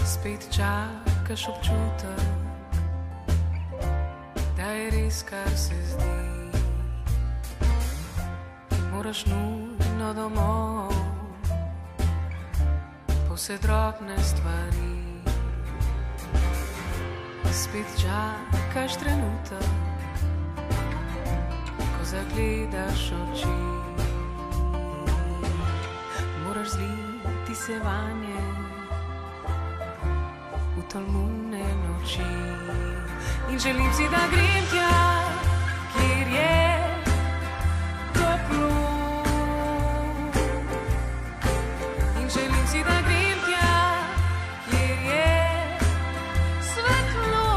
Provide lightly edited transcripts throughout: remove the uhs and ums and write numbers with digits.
spet čakaš občutek, da je res, kar se zdi. Moraš nujno domov, po vse drobne stvari. Spet čakaš trenutek, ko zagledaš oči. Moraš zliti se vanje v tolmune noči. In želim si, da grem tja, kjer je toplo. In želim si, da grem tja, kjer je svetlo.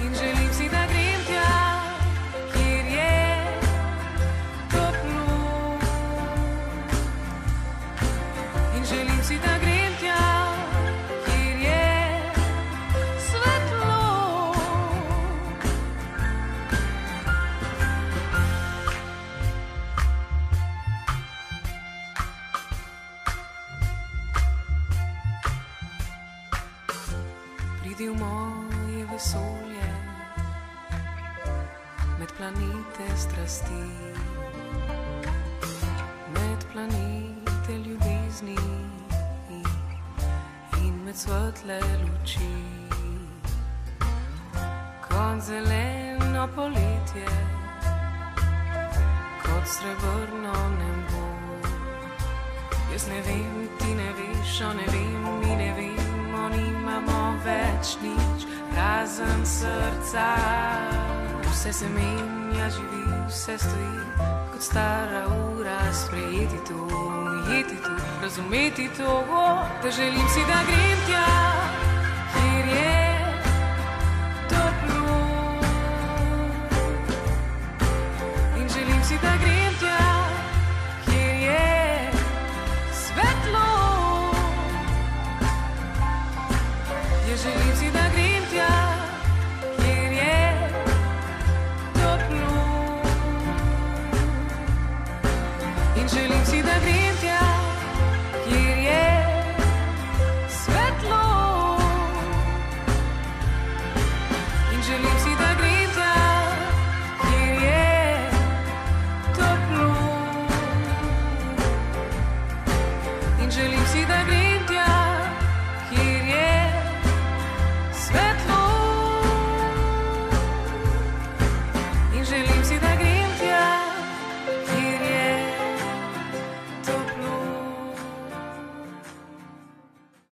In želim si, da grem tja, kjer je toplo. In želim si, da grem tja, kjer je svetlo. Pridi v moje vesolje, med planete strasti, med planete ljubezni in med svetle luči. Kot zeleno poletje, kot srebrno nebo. Jaz ne vem, ti ne veš, o ne vem, mi ne vemo, nimamo več nič, razen srca. Vse se menja, živi, vse stoji, kot stara ura. Sprejeti to, ujeti to, razumeti to, da želim si, da grem tja, kjer je